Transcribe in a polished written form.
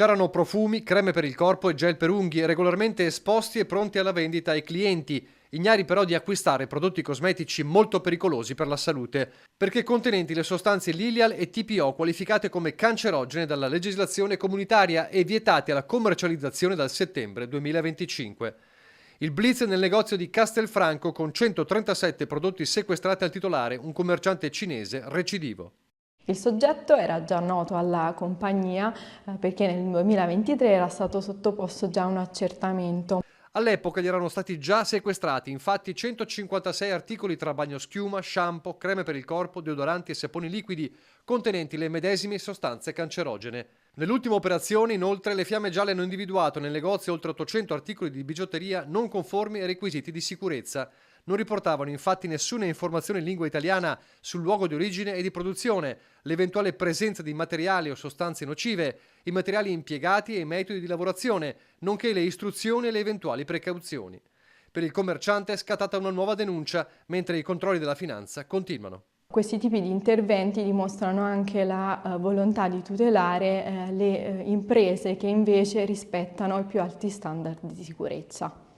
C'erano profumi, creme per il corpo e gel per unghie regolarmente esposti e pronti alla vendita ai clienti, ignari però di acquistare prodotti cosmetici molto pericolosi per la salute, perché contenenti le sostanze Lilial e TPO qualificate come cancerogene dalla legislazione comunitaria e vietati alla commercializzazione dal settembre 2025. Il blitz nel negozio di Castelfranco con 137 prodotti sequestrati al titolare, un commerciante cinese recidivo. Il soggetto era già noto alla compagnia perché nel 2023 era stato sottoposto già a un accertamento. All'epoca gli erano stati già sequestrati infatti 156 articoli tra bagnoschiuma, shampoo, creme per il corpo, deodoranti e saponi liquidi contenenti le medesime sostanze cancerogene. Nell'ultima operazione, inoltre, le Fiamme Gialle hanno individuato nel negozio oltre 800 articoli di bigiotteria non conformi ai requisiti di sicurezza. Non riportavano infatti nessuna informazione in lingua italiana sul luogo di origine e di produzione, l'eventuale presenza di materiali o sostanze nocive, i materiali impiegati e i metodi di lavorazione, nonché le istruzioni e le eventuali precauzioni. Per il commerciante è scattata una nuova denuncia, mentre i controlli della finanza continuano. Questi tipi di interventi dimostrano anche la volontà di tutelare le imprese che invece rispettano i più alti standard di sicurezza.